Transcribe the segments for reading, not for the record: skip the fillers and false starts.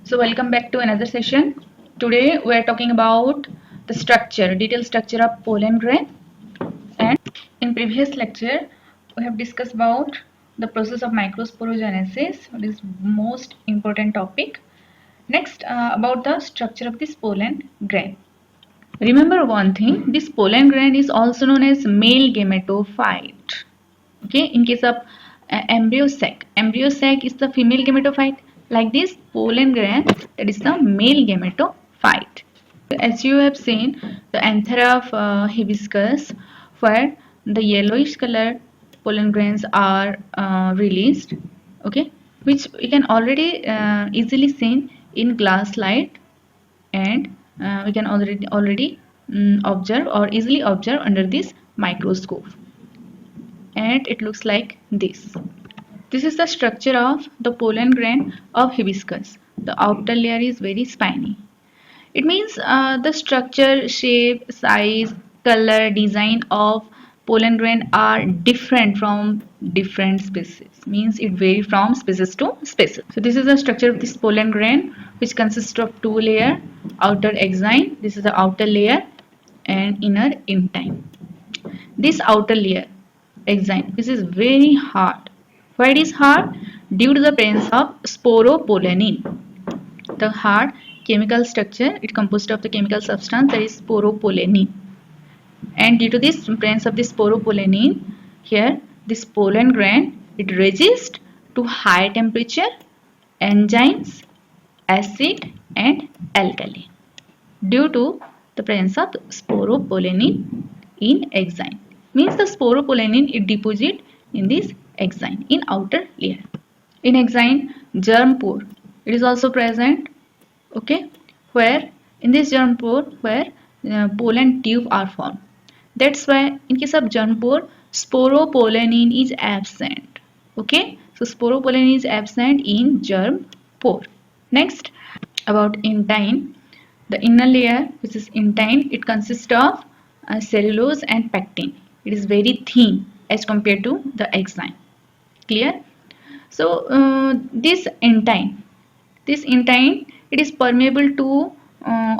So welcome back to another session. Today we are talking about the structure, detailed structure of pollen grain. And in previous lecture, we have discussed about the process of microsporogenesis, which is most important topic. Next, about the structure of this pollen grain. Remember one thing: this pollen grain is also known as male gametophyte. Okay, in case of embryo sac is the female gametophyte. Like this, pollen grain, that is the male gametophyte. As you have seen, the anthera of hibiscus, where the yellowish color pollen grains are released, okay, which we can already easily seen in glass light, and we can already observe or easily observe under this microscope, and it looks like this. This is the structure of the pollen grain of hibiscus. The outer layer is very spiny. It means the structure, shape, size, color, design of pollen grain are different from different species. Means it varies from species to species. So this is the structure of this pollen grain, which consists of two layers: outer exine, this is the outer layer, and inner intine. This outer layer, exine, this is very hard. Why it is hard? Due to the presence of sporopollenin. The hard chemical structure, it composed of the chemical substance that is sporopollenin. And due to this presence of this sporopollenin, here this pollen grain, it resists to high temperature, enzymes, acid and alkali due to the presence of sporopollenin in exine. Means the sporopollenin it deposit in this exine in outer layer. In exine, germ pore, it is also present, okay, where in this germ pore where pollen tube are formed. That's why in case of germ pore, sporopollenin is absent. Okay, so sporopollenin is absent in germ pore. Next, about intine, the inner layer, which is intine, it consists of cellulose and pectin. It is very thin as compared to the exine. Clear? So this intine, it is permeable to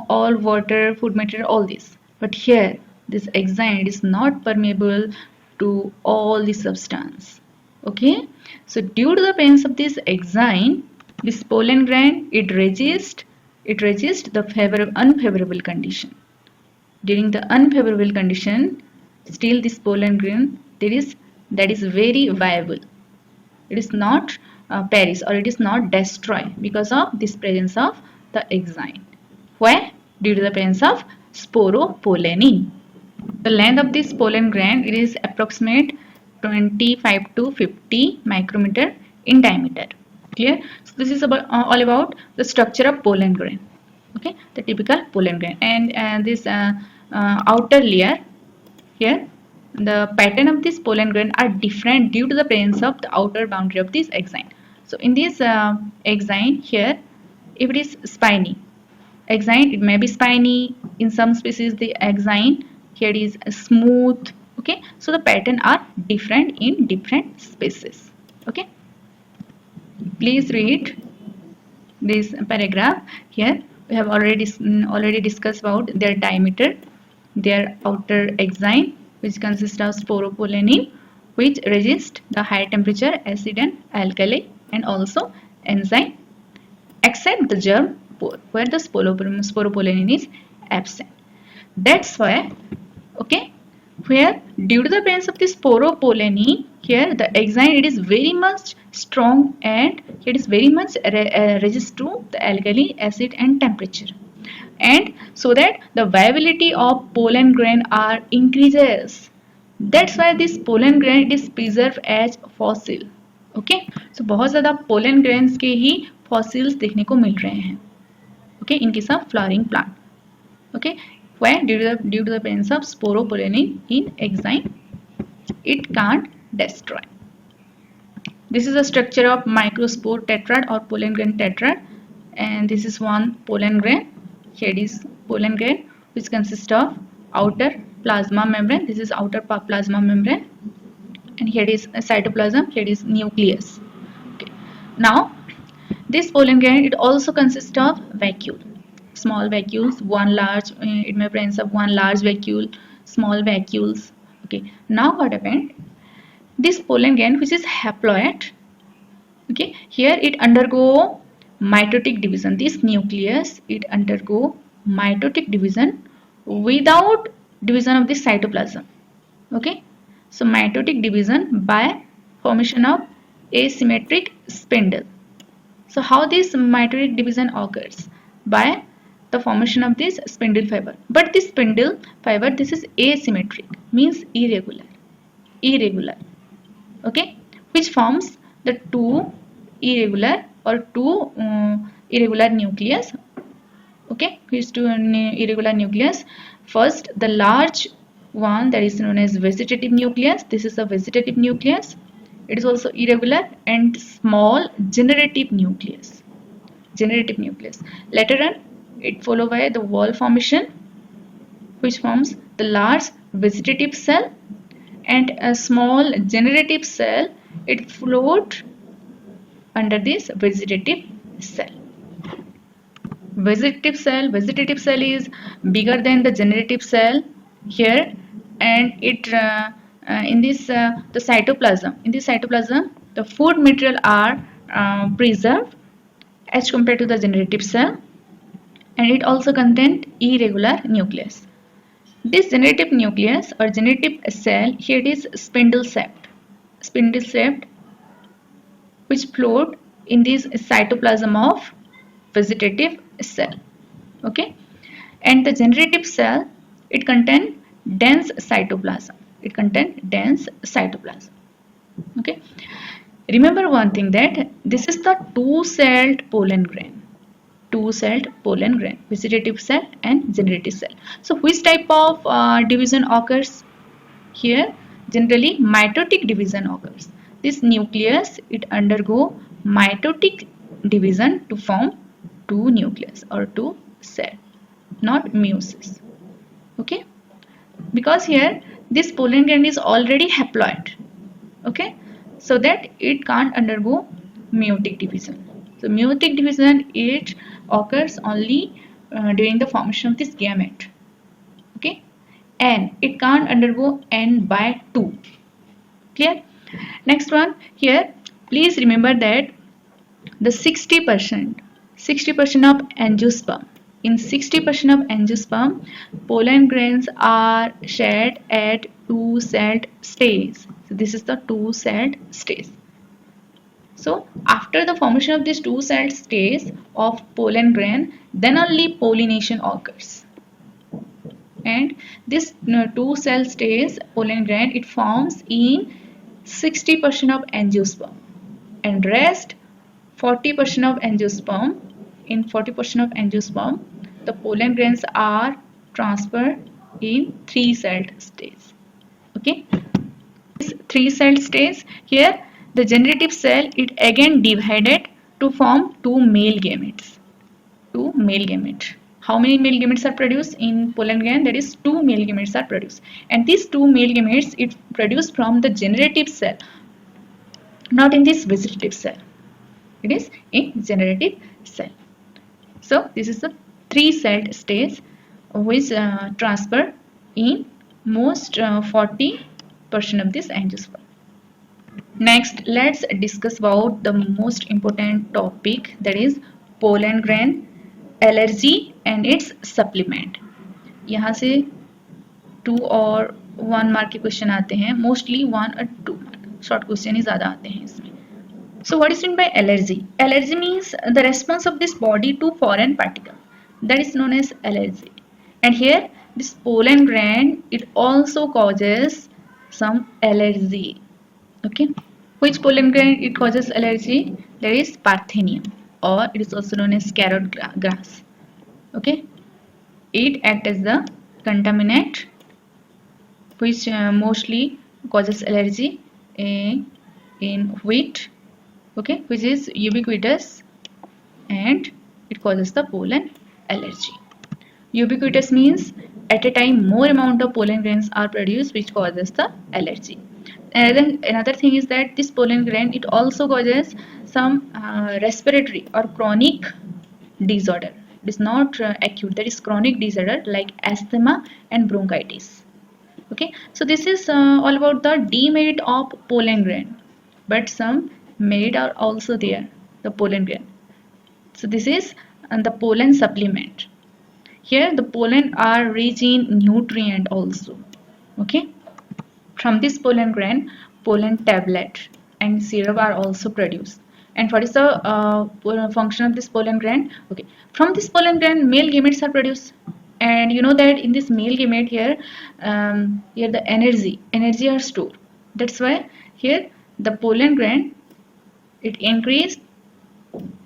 all water, food material, all this. But here, this exine, it is not permeable to all the substance. Okay, so due to the presence of this exine, this pollen grain, it resists the unfavorable condition. During the unfavorable condition, still this pollen grain that is very viable. It is not perish or it is not destroyed because of this presence of the exine. Why? Due to the presence of sporopollenin. The length of this pollen grain, it is approximate 25 to 50 micrometer in diameter. Clear? So this is about all about the structure of pollen grain. Okay, the typical pollen grain, and this outer layer here, the pattern of this pollen grain are different due to the presence of the outer boundary of this exine. So in this exine here, if it is spiny, exine, it may be spiny. In some species, the exine here is smooth. Okay, so the pattern are different in different species. Okay, please read this paragraph. Here we have already discussed about their diameter, their outer exine, which consists of sporopollenin, which resist the high temperature, acid and alkali, and also enzyme, except the germ pore where the sporopollenin is absent. That's why, okay, where due to the presence of this sporopollenin, here the exine, it is very much strong and it is very much resist to the alkali, acid and temperature, and so that the viability of pollen grain are increases. That's why this pollen grain is preserved as fossil. Okay, so बहुत ज़्यादा pollen grains के ही fossils देखने को मिल रहे हैं. Okay, in case of flowering plant. Okay, why? Due to the presence of sporopollenin in exine, it can't destroy. This is the structure of microspore tetrad or pollen grain tetrad, and this is one pollen grain. Here is pollen grain, which consists of outer plasma membrane. This is outer plasma membrane, and here is a cytoplasm. Here is nucleus. Okay. Now This pollen grain, it also consists of vacuole, small vacuoles, one large, it may presence of one large vacuole, small vacuoles. Okay, now what happened? This pollen grain, which is haploid, okay, here it undergo mitotic division. This nucleus, it undergo mitotic division without division of the cytoplasm. Okay, so mitotic division by formation of asymmetric spindle. So how this mitotic division occurs? By the formation of this spindle fiber. But this spindle fiber, this is asymmetric, means irregular. Okay, which forms the two irregular or two irregular nucleus. Okay, which two irregular nucleus? First, the large one, that is known as vegetative nucleus. This is a vegetative nucleus. It is also irregular. And small generative nucleus. Later on, it followed by the wall formation, which forms the large vegetative cell, and a small generative cell. It float under this vegetative cell. Vegetative cell is bigger than the generative cell here, and it in this the cytoplasm. In this cytoplasm, the food material are preserved as compared to the generative cell, and it also contains irregular nucleus. This generative nucleus or generative cell, here it is spindle shaped, which float in this cytoplasm of vegetative cell. Okay, and the generative cell, it contains dense cytoplasm. Okay, remember one thing, that this is the two-celled pollen grain. Vegetative cell and generative cell. So which type of division occurs here? Generally mitotic division occurs. This nucleus, it undergo mitotic division to form two nucleus or two cell, not meiosis. Okay, because here this pollen grain is already haploid. Okay, so that it can't undergo meiotic division. So meiotic division, it occurs only during the formation of this gamete. Okay, and it can't undergo n by 2. Clear? Next one, here please remember that the 60% of angiosperm, in 60% of angiosperm, pollen grains are shed at two-celled stage. So this is the two-celled stage. So after the formation of this two-celled stage of pollen grain, then only pollination occurs. And this two-cell stage pollen grain, it forms in 60% of angiosperm, and rest 40% of angiosperm. In 40% of angiosperm, the pollen grains are transferred in three-celled stage. Okay, this three-celled stage, here the generative cell, it again divided to form two male gametes. How many male gametes are produced in pollen grain? That is, two male gametes are produced, and these two male gametes, it produced from the generative cell, not in this vegetative cell. It is in generative cell. So this is the three-celled stage which transfer in most 40% of this angiosperm. Next, let's discuss about the most important topic, that is pollen grain allergy and its supplement. यहाँ से 2 और 1 mark के question आते हैं, mostly 1 और 2 mark, short question ही ज़्यादा आते हैं इसमें. So what is meant by allergy? Allergy means the response of this body to foreign particle. That is known as allergy. And here this pollen grain, it also causes some allergy. Okay. Which pollen grain it causes allergy? That is Parthenium, or it is also known as carrot grass. Okay. It acts as the contaminant which mostly causes allergy in wheat. Okay, which is ubiquitous, and it causes the pollen allergy. Ubiquitous means at a time more amount of pollen grains are produced, which causes the allergy. Another thing is that this pollen grain, it also causes some respiratory or chronic disorder. It is not acute, that is chronic disorder like asthma and bronchitis. Okay, so this is all about the demerit of pollen grain, but some merit are also there, the pollen grain. So this is the pollen supplement. Here the pollen are rich in nutrient also. Okay, from this pollen grain, pollen tablet and syrup are also produced. And what is the function of this pollen grain? Okay, from this pollen grain, male gametes are produced. And you know that in this male gamete here, here the energy are stored. That's why here the pollen grain, it increased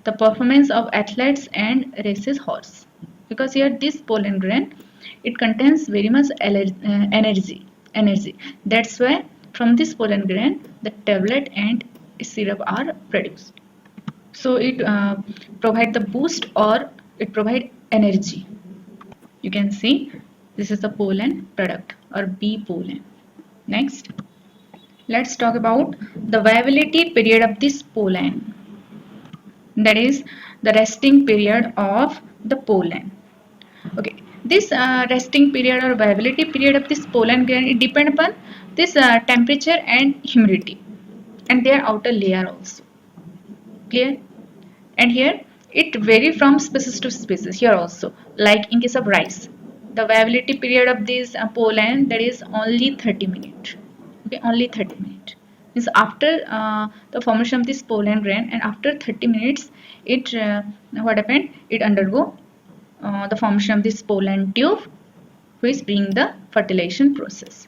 the performance of athletes and races horse, because here this pollen grain, it contains very much energy. That's why from this pollen grain the tablet and syrup are produced. So it provide the boost, or it provide energy. You can see this is the pollen product or bee pollen. Next, let's talk about the viability period of this pollen, that is the resting period of the pollen. Okay, this resting period or viability period of this pollen grain, it depend upon this temperature and humidity and their outer layer also. Clear? And here it vary from species to species here also. Like in case of rice, the viability period of this pollen, that is only 30 minutes. Okay, only 30 minutes. Means after the formation of this pollen grain, and after 30 minutes, it what happened? It undergo the formation of this pollen tube, which bring the fertilization process.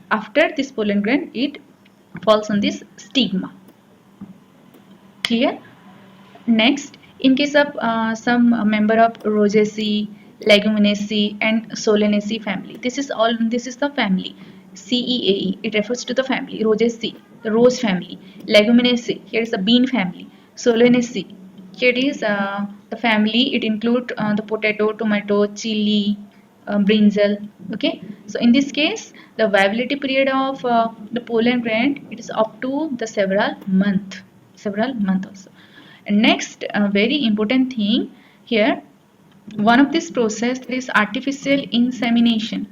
After this pollen grain, it falls on this stigma. Clear? Next, in case of some member of Rosaceae, Leguminosae, and Solanaceae family, this is all. This is the family CEAE. It refers to the family Rosaceae, the rose family. Leguminosae, here is the bean family. Solanaceae, here is the family. It includes the potato, tomato, chili, brinjal. Okay, so in this case, the viability period of the pollen grain, it is up to the several month also. And next, very important thing here, one of this process is artificial insemination.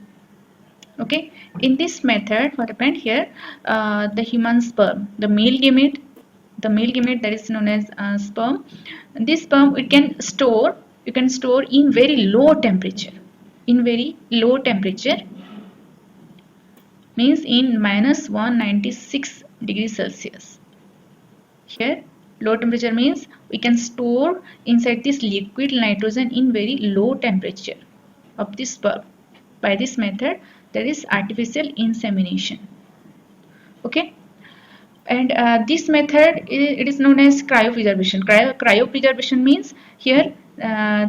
Okay, in this method, what happened here, the human sperm, the male gamete, that is known as sperm. This sperm, it can store, you can store in very low temperature. In very low temperature means in minus 196 degrees Celsius. Here low temperature means we can store inside this liquid nitrogen in very low temperature of this sperm. By this method, there is artificial insemination. Okay, and this method, it is known as cryopreservation. Cryopreservation means here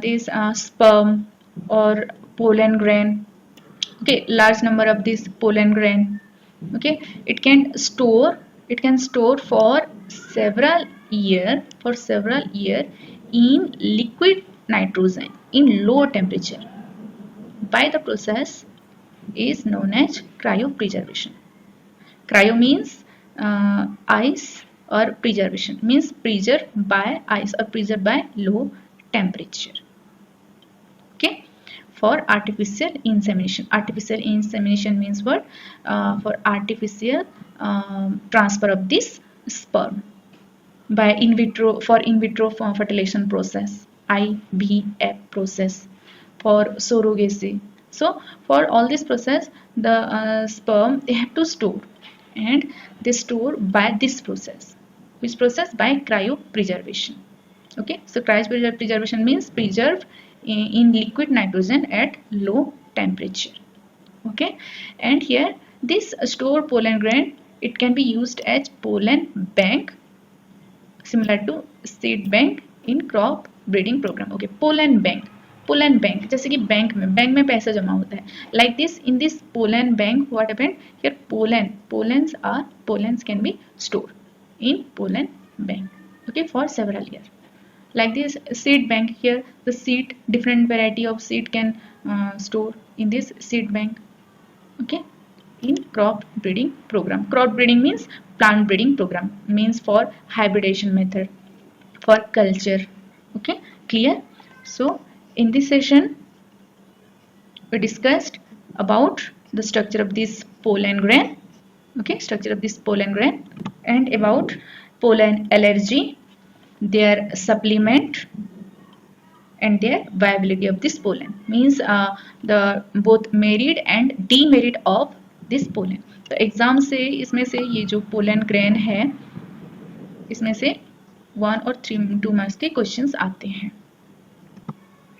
this sperm or pollen grain, okay, large number of this pollen grain, okay, it can store for several year in liquid nitrogen in low temperature. By the process is known as cryopreservation. Cryo means ice, or preservation means preserved by ice or preserved by low temperature. Okay, for artificial insemination. Artificial insemination means what? For artificial transfer of this sperm by in vitro fertilization process, IVF process, for surrogacy. So for all this process, the sperm, they have to store, and they store by this process. Which process? By cryopreservation. Okay, so cryopreservation means preserve in liquid nitrogen at low temperature. Okay, and here this stored pollen grain, it can be used as pollen bank, similar to seed bank in crop breeding program. Okay, pollen bank, जैसे कि bank में पैसा जमा होता है, like this. In this pollen bank, what happened here? Pollens can be stored in pollen bank, okay, for several years. Like this seed bank, here the seed, different variety of seed can store in this seed bank. Okay, in crop breeding program. Crop breeding means plant breeding program, means for hybridization method, for culture. Okay, clear? So in this session we discussed about the structure of this pollen grain, okay, structure of this pollen grain, and about pollen allergy, their supplement, and their viability of this pollen, means the both merit and demerit of this pollen. तो exam से इसमें से ये जो pollen grain है इसमें से 1 और 2 मार्क्स के क्वेश्चंस आते हैं.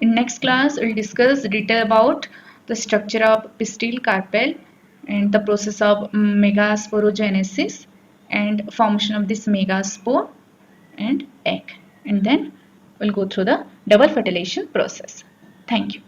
In next class we'll discuss detail about the structure of pistil carpel and the process of megasporogenesis and formation of this megaspore and egg, and then we'll go through the double fertilization process. Thank you.